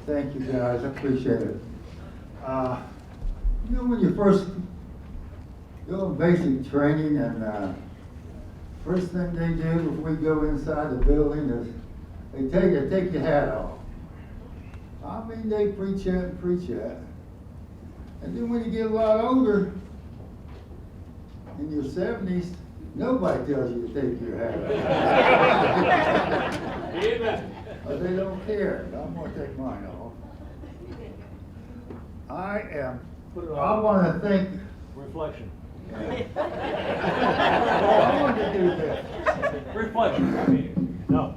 Thank you, guys. I appreciate it. When you first go in basic training, and first thing they do before we go inside the building is they tell you to take your hat off. I mean, they preach that and preach that. And then when you get a lot older, in your 70s, nobody tells you to take your hat off. Amen. But they don't care. I'm going to take mine off. I want to thank. Reflection. I want to do this. Reflection, I mean, no.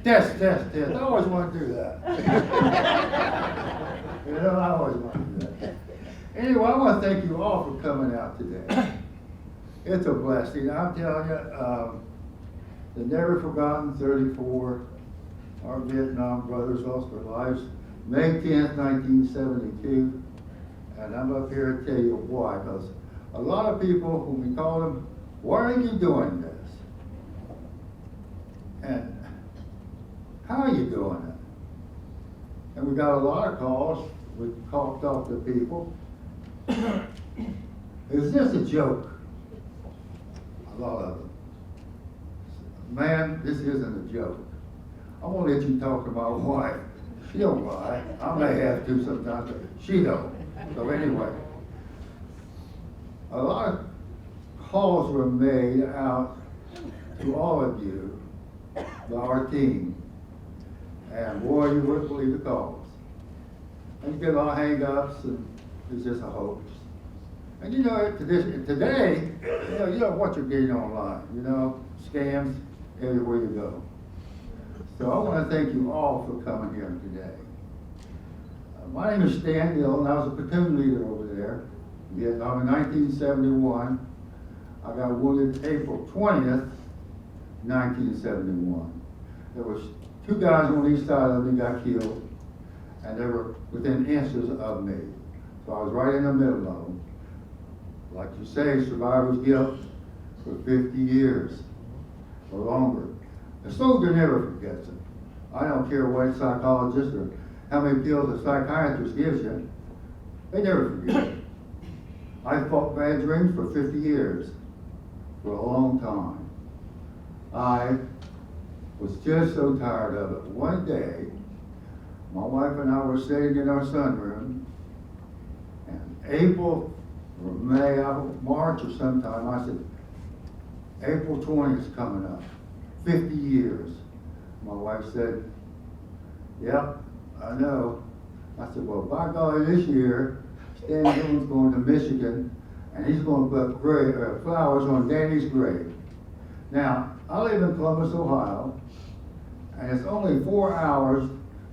Test. I always want to do that. I always want to do that. Anyway, I want to thank you all for coming out today. It's a blessing. I'm telling you, the never forgotten 34, our Vietnam brothers lost their lives May 10th, 1972. And I'm up here to tell you why, because a lot of people, when we call them, why are you doing this? And how are you doing it? And we got a lot of calls. We talked to people. Is this a joke? A lot of them. Man, this isn't a joke. I won't let you talk to my wife. She don't lie. I may have to sometimes, but she don't. So anyway, a lot of calls were made out to all of you, by our team. And boy, you wouldn't believe the calls. And you get a lot of hang-ups, and it's just a hoax. And today, you know what you're getting online, scams everywhere you go. So I want to thank you all for coming here today. My name is Stan Dillon. I was a platoon leader over there in Vietnam in 1971. I got wounded April 20th, 1971. There was 2 guys on each side of me got killed, and they were within inches of me. So I was right in the middle of them. Like you say, survivor's guilt for 50 years or longer. The soldier never forgets it. I don't care what psychologist or how many pills a psychiatrist gives you, they never forget it. I fought bad dreams for 50 years, for a long time. I was just so tired of it. One day, my wife and I were sitting in our sunroom, and April or May, March or sometime, I said, April 20th is coming up, 50 years. My wife said, yep, I know. I said, well, by golly, this year, Stan Dillon's going to Michigan, and he's going to put flowers on Danny's grave. Now, I live in Columbus, Ohio, and it's only 4 hours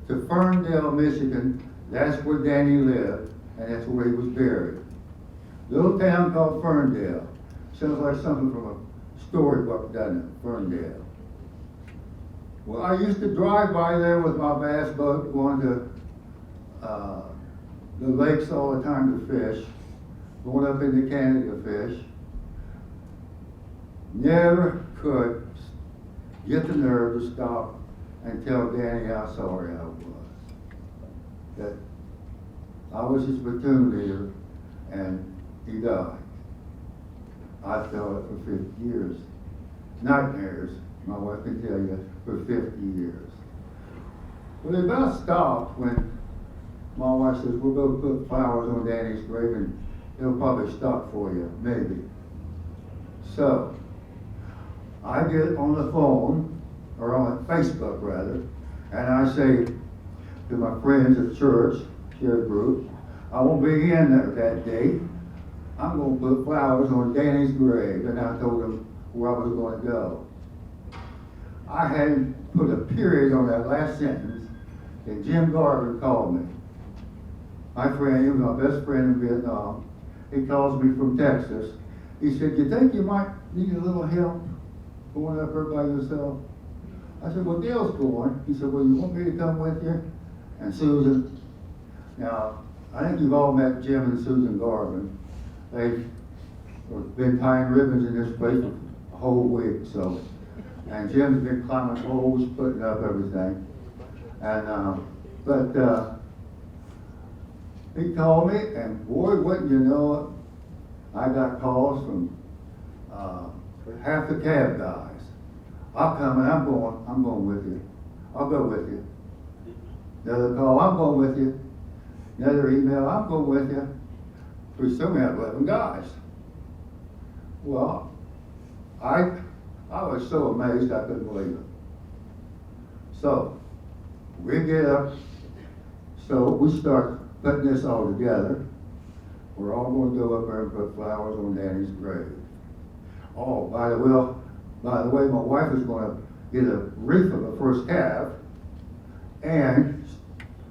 to Ferndale, Michigan. That's where Danny lived, and that's where he was buried. Little town called Ferndale. Sounds like something from a storybook, doesn't it? Ferndale. Well, I used to drive by there with my bass boat, going to the lakes all the time to fish, going up into Canada to fish. Never could get the nerve to stop and tell Danny how sorry I was. That I was his platoon leader and he died. I felt it for 50 years. Nightmares, my wife can tell you, for 50 years. Well, it about stopped when my wife says, we'll go put flowers on Danny's grave and it'll probably stop for you, maybe. So, I get on the phone, or on Facebook rather, and I say to my friends at church, share group, I won't be in there that day. I'm going to put flowers on Danny's grave. And I told them where I was going to go. I hadn't put a period on that last sentence, and Jim Garvin called me. My friend, he was my best friend in Vietnam. He calls me from Texas. He said, you think you might need a little help going up there by yourself? I said, well, Dale's going. He said, well, you want me to come with you? And Susan. Now, I think you've all met Jim and Susan Garvin. They've been tying ribbons in this place for a whole week, so. And Jim's been climbing poles, putting up everything. And But, he called me, and boy, wouldn't you know it, I got calls from, half the cab guys. I'll come and I'm going with you. I'll go with you. Another call, I'm going with you. Another email, I'm going with you. We still had 11 guys. Well, I was so amazed I couldn't believe it. So, we get up, so we start putting this all together. We're all going to go up there and put flowers on Danny's grave. Oh, by the way, my wife is going to get a wreath of the first calf, and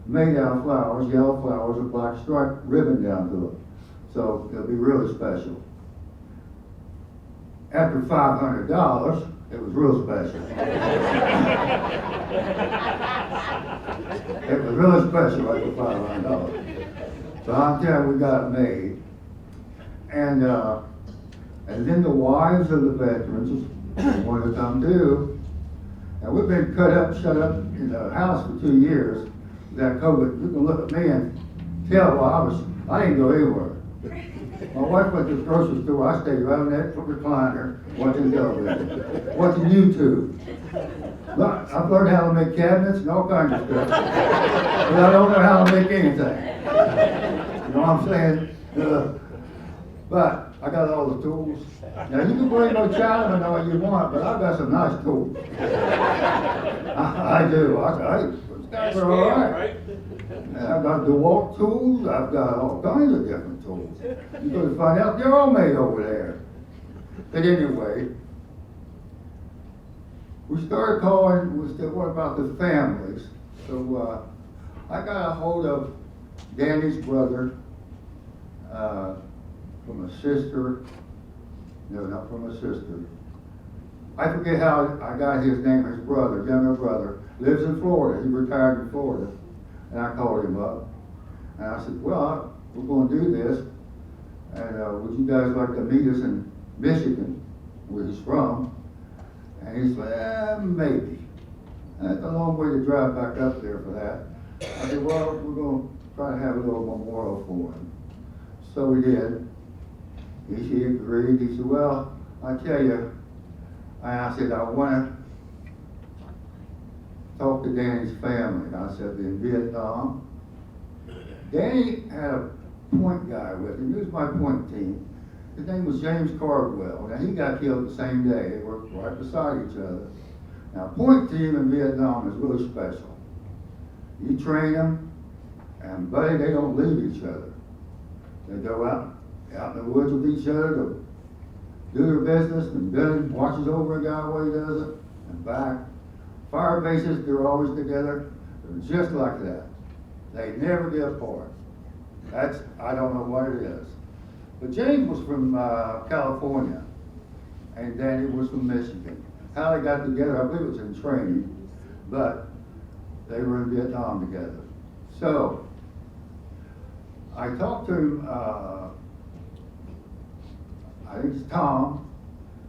made out of flowers, yellow flowers, with black stripe ribbon down to it. So it'll be really special. After $500, it was real special. It was really special after $500. So I'm telling you, we got it made. And then the wives of the veterans wanted to come too. And we've been shut up in the house for 2 years. That COVID, you can look at me and tell, well, I didn't go anywhere. My wife went to the grocery store, I stayed right on that recliner, watching television, watching YouTube. Look, I've learned how to make cabinets and all kinds of stuff, but I don't know how to make anything. You know what I'm saying? But I got all the tools. Now you can bring no Chinaman all you want, but I've got some nice tools. I do. Those guys are all right. I've got DeWalt tools. I've got all kinds of different tools. You're going to find out they're all made over there. But anyway, we started calling. We said, what about the families? So I got a hold of Danny's brother from a sister. No, not from a sister. I forget how I got his name. His brother, younger brother, lives in Florida. He retired in Florida. And I called him up, and I said, well, we're going to do this, and would you guys like to meet us in Michigan, where he's from? And he said, maybe. And that's a long way to drive back up there for that. I said, well, we're going to try to have a little memorial for him. So we did. He agreed. He said, well, I tell you, and I said, I want to talk to Danny's family. And I said, in Vietnam. Danny had a point guy with him. He was my point team. His name was James Cardwell. Now, he got killed the same day. They worked right beside each other. Now, point team in Vietnam is really special. You train them, and buddy, they don't leave each other. They go out in the woods with each other to do their business, and then watches over a guy while he does it, and back. Fire bases, they're always together. They're just like that. They never get apart. I don't know what it is. But James was from California, and Danny was from Michigan. How they got together, I believe it was in training, but they were in Vietnam together. So, I talked to him, I think it's Tom,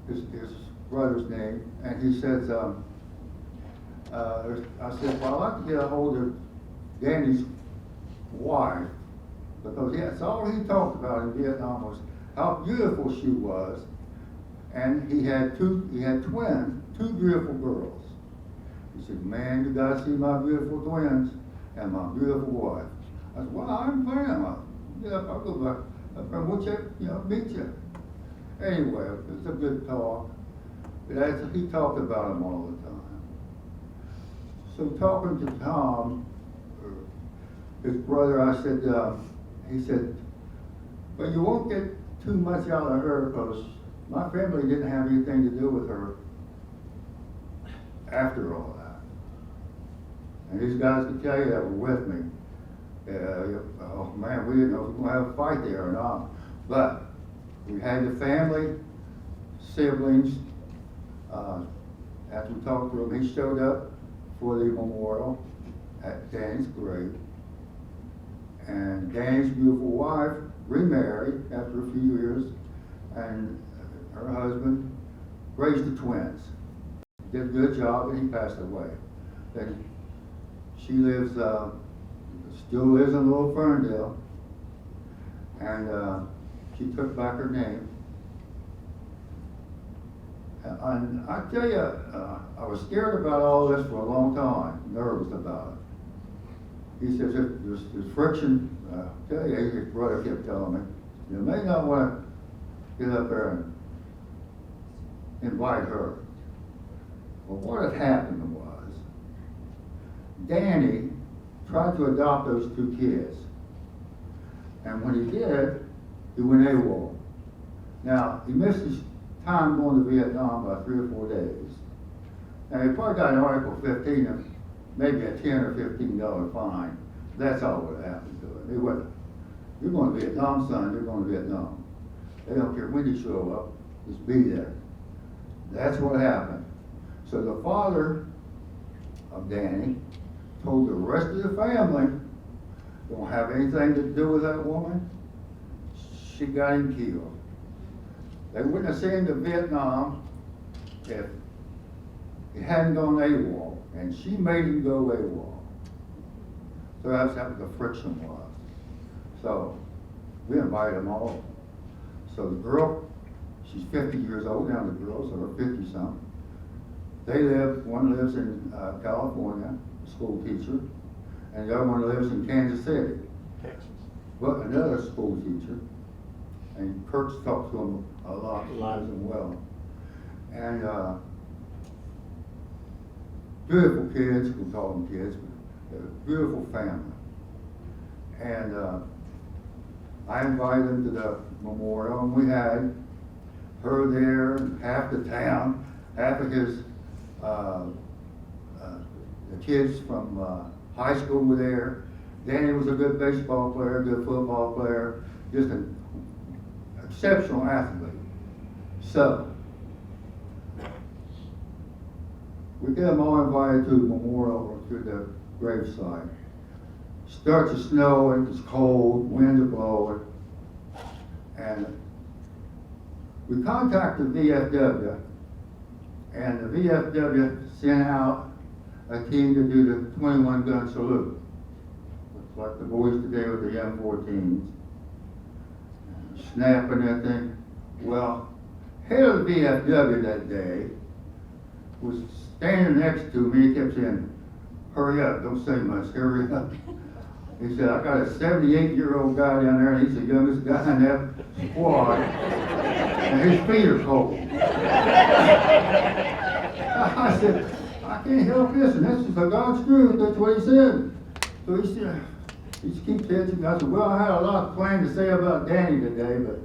his brother's name, and he says, I said, well, I'd like to get a hold of Danny's wife, because that's all he talked about in Vietnam was how beautiful she was, and he had twins, two beautiful girls. He said, man, you gotta see my beautiful twins and my beautiful wife. I said, well, I'm planning. I'll go back up and we'll check, meet you. Anyway, it's a good talk. But he talked about him all the time. So talking to Tom, his brother, I said, he said, but you won't get too much out of her because my family didn't have anything to do with her after all that. And these guys could tell you that were with me. Oh man, we didn't know if we were going to have a fight there or not. But we had the family, siblings. After we talked to him, he showed up for the memorial at Danny's grave. And Danny's beautiful wife remarried after a few years, and her husband raised the twins. Did a good job, and he passed away. Then she lives still lives in Little Ferndale, and she took back her name. And I tell you, I was scared about all this for a long time, nervous about it. He says, there's friction. I tell you, his brother kept telling me, you may not want to get up there and invite her. Well, what had happened was, Danny tried to adopt those two kids. And when he did, he went AWOL. Now, he missed his time going to Vietnam by 3 or 4 days. Now, he probably got an Article 15 of maybe a $10 or $15 fine. That's all what happened to him. He wasn't, you're going to Vietnam, son, you're going to Vietnam. They don't care when you show up, just be there. That's what happened. So the father of Danny told the rest of the family, don't have anything to do with that woman. She got him killed. They wouldn't have sent him to Vietnam if he hadn't gone AWOL, and she made him go AWOL. So that's what the friction was. So we invited them all. So the girl, she's 50 years old now, the girls are 50-something. They live, one lives in California, a school teacher, and the other one lives in Kansas City. Texas. But another school teacher, and Kurt's talked to him a lot, lives him well. And beautiful kids, we call them kids, but a beautiful family. And I invited them to the memorial, and we had her there, and half the town, half of his, the kids from high school were there. Danny was a good baseball player, good football player, just an exceptional athlete. So, we get them all invited to the memorial or to the gravesite. Starts to snow, and it's cold, winds are blowing, and we contacted VFW, and the VFW sent out a team to do the 21-gun salute. Looks like the boys today with the M14s, snapping that thing. Well, head of the VFW that day was standing next to me. He kept saying, hurry up, don't say much, hurry up. He said, I got a 78-year-old guy down there, and he's the youngest guy in that squad, and his feet are cold. I said, I can't help this, and this is the God's truth, that's what he said. So he said, he just keeps hitching. I said, well, I had a lot planned to say about Danny today, but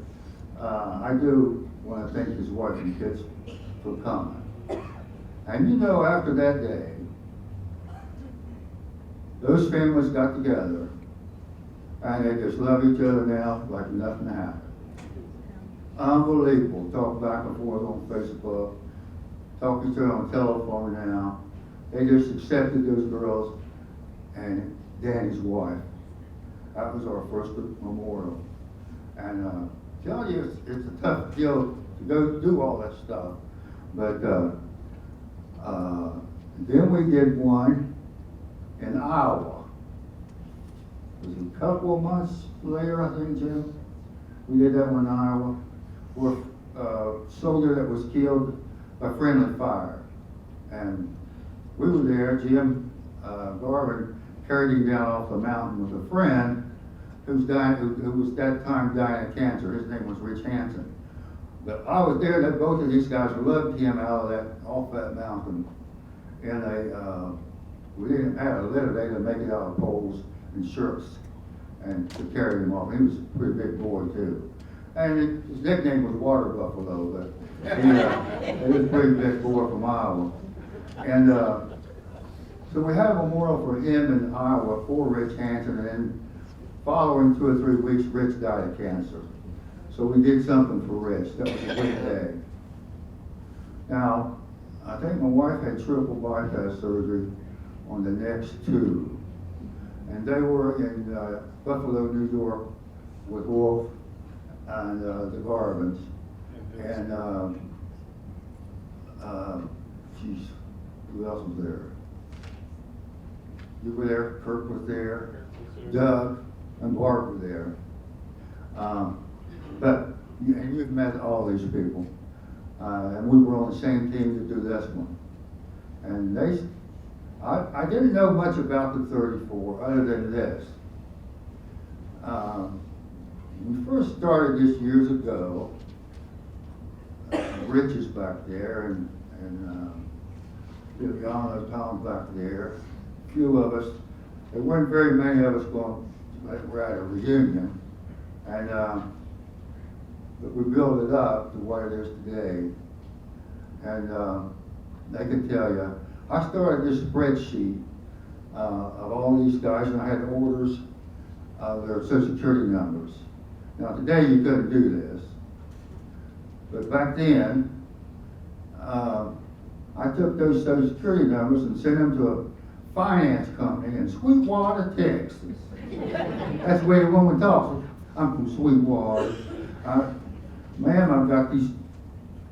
I do want to thank his wife and kids for coming. And you know, after that day, those families got together, and they just love each other now like nothing happened. Unbelievable. Talk back and forth on Facebook, talk to each other on telephone now. They just accepted those girls and Danny's wife. That was our first memorial. And tell you, it's a tough deal to go do all that stuff. But then we did one in Iowa. It was a couple of months later, I think, Jim. We did that one in Iowa, where a soldier that was killed by friendly fire. And we were there. Jim Garvin carried him down off the mountain with a friend who's dying, who was that time dying of cancer. His name was Rich Hansen. But I was there, that both of these guys lugged him out of off that mountain. And we didn't have a litter, they had to make it out of poles and shirts and to carry him off. He was a pretty big boy too. And his nickname was Water Buffalo, but he was a pretty big boy from Iowa. And so we had a memorial for him in Iowa for Rich Hansen, and then following 2 or 3 weeks, Rich died of cancer. So we did something for Rich. That was a big day. Now, I think my wife had triple bypass surgery on the next 2. And they were in Buffalo, New York with Wolf and the Garvins. And, geez, who else was there? You were there, Kirk was there, Doug and Bart were there. But and you've met all these people. And we were on the same team to do this one. And I didn't know much about the 34 other than this. We first started this years ago. Rich is back there, and Bill Tom's back there. A few of us. There weren't very many of us going. We're at a reunion, and but we built it up to what it is today. And I can tell you, I started this spreadsheet of all these guys, and I had orders of their social security numbers. Now today you couldn't do this, but back then, I took those social security numbers and sent them to a finance company in Sweetwater, Texas. That's the way the woman talks. I'm from Sweetwater. Ma'am, I've got these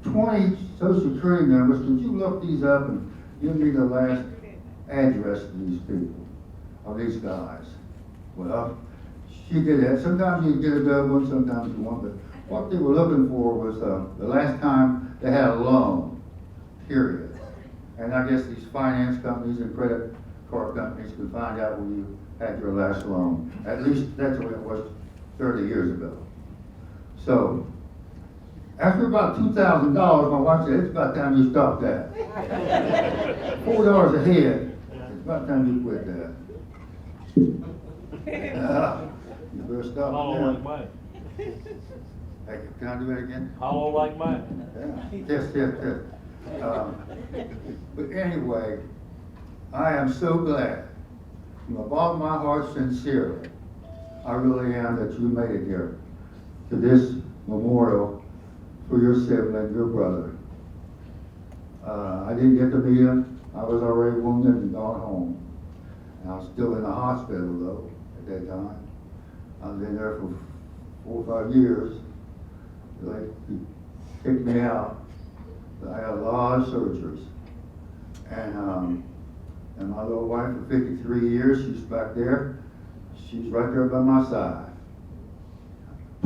20 social security numbers. Could you look these up and give me the last address of these people, of these guys? Well, she did that. Sometimes you get a good one, sometimes you won't. But what they were looking for was the last time they had a loan, period. And I guess these finance companies and credit card companies could find out when you had your last loan. At least that's what it was 30 years ago. So, after about $2,000, my wife said, it's about time you stop that. $4 a head, it's about time you quit that. You better stop Hollow like it mine. now. Hey, can I do that again? Hollow like mine. Yeah. Yes. But anyway, I am so glad, from the bottom of my heart, sincerely, I really am, that you made it here to this memorial for your sibling, your brother. I didn't get to meet him. I was already wounded and gone home. And I was still in the hospital, though, at that time. I've been there for 4 or 5 years. They kicked me out. I had a lot of surgeries. And my little wife for 53 years, she's back there. She's right there by my side.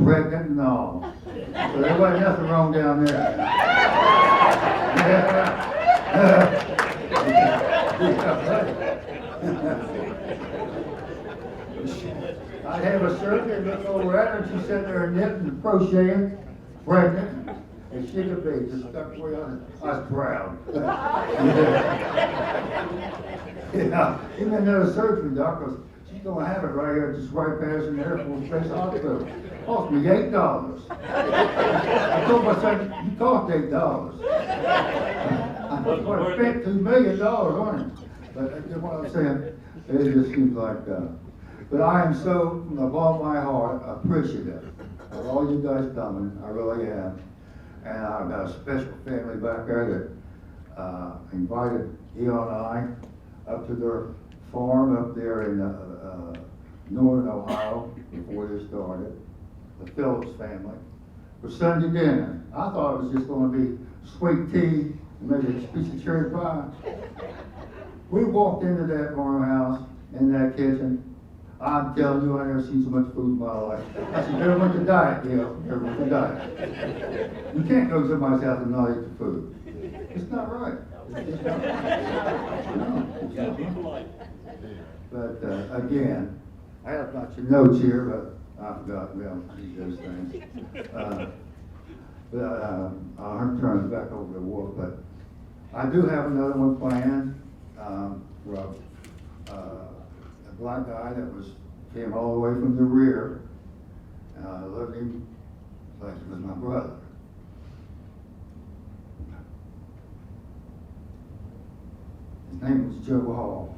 Pregnant and all. So there wasn't nothing wrong down there. I'd have a surgery, look over at her, and she's sitting there knitting and crocheting, pregnant. And she could be just stuck way on it. I was proud. Yeah, even another surgery, doc, 'cause she's gonna have it right here, just right past in the Air Force Base Hospital. Cost me $8. I told my son, you cost $8. I spent $2 million on it. But you know what I'm saying? It just seems like, but I am so, from the bottom of my heart, appreciative of all you guys coming. I really am. And I've got a special family back there that invited Dillon and I up to their farm up there in northern Ohio before they started, the Phillips family, for Sunday dinner. I thought it was just going to be sweet tea and maybe a piece of cherry pie. We walked into that farmhouse, in that kitchen. I'm telling you, I never seen so much food in my life. I said, never went to diet, never went to diet. You can't go to somebody's house and not eat the food. It's not right. It's just not right. No, it's not right. But again, I have a bunch of notes here, but I forgot, well, those things. I'll turn it back over to Wolf, but I do have another one planned. A black guy that came all the way from the rear. I loved him like he was my brother. His name was Joe Hall.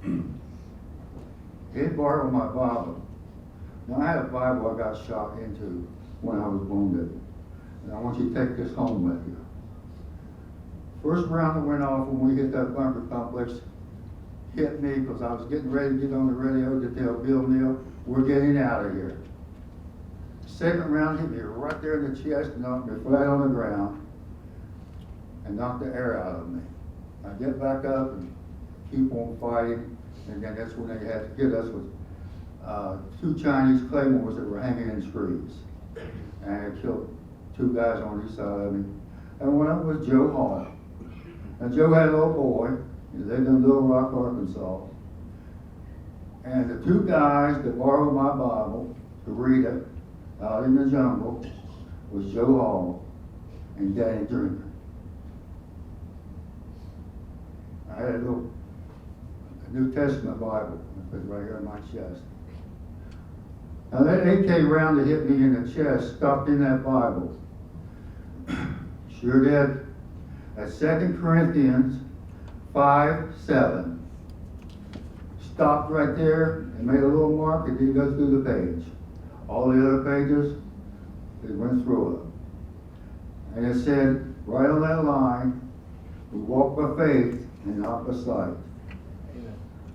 He had borrowed my Bible. Now I had a Bible I got shot into when I was wounded. And I want you to take this home with you. First round that went off when we hit that bunker complex hit me because I was getting ready to get on the radio to tell Bill Neal, we're getting out of here. Second round hit me right there in the chest and knocked me flat on the ground and knocked the air out of me. I get back up and keep on fighting. And then that's when they had to get us with, two Chinese claymores that were hanging in trees. And it killed two guys on each side of me. And one of them was Joe Hall. And Joe had a little boy, he lived in Little Rock, Arkansas. And the two guys that borrowed my Bible to read it out in the jungle was Joe Hall and Danny Drinker. I had a New Testament Bible, I put it right here in my chest. Now that AK round that hit me in the chest stopped in that Bible. Sure did. That's 2 Corinthians 5:7. Stopped right there and made a little mark and didn't go through the page. All the other pages, it went through it. And it said, right on that line, we walk by faith and not by sight.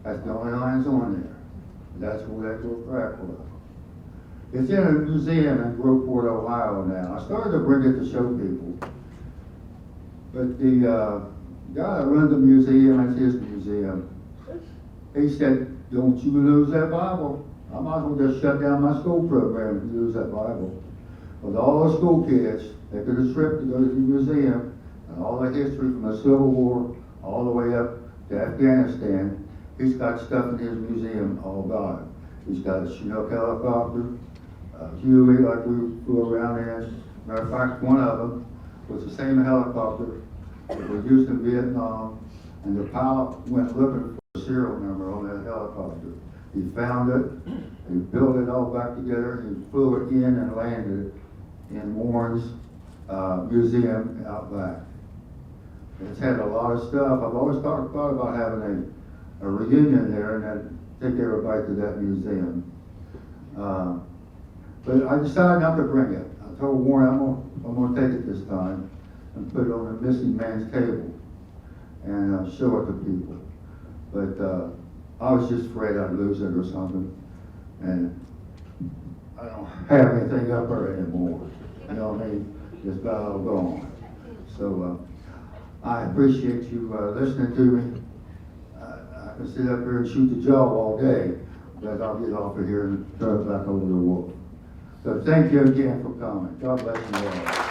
That's the only lines on there. That's where that little crack was. It's in a museum in Groveport, Ohio now. I started to bring it to show people. But the guy that runs the museum, it's his museum, he said, don't you lose that Bible. I might as well just shut down my school program if you lose that Bible. With all the school kids, they took a trip to go to the museum, and all the history from the Civil War all the way up to Afghanistan, he's got stuff in his museum all about it. He's got a Chinook helicopter, a Huey like we flew around in. Matter of fact, one of them was the same helicopter that was used in Vietnam, and the pilot went looking for a serial number on that helicopter. He found it, he built it all back together, he flew it in and landed it in Warren's museum out back. It's had a lot of stuff. I've always thought about having a reunion there and then take everybody to that museum. But I decided not to bring it. I told Warren I'm gonna take it this time and put it on the missing man's table and show it to people. But I was just afraid I'd lose it or something, and I don't have anything up there anymore. You know what I mean? It's about all gone. So I appreciate you listening to me. I can sit up here and shoot the jaw all day, but I'll get off of here and turn it back over to Wolf. So thank you again for coming. God bless you all.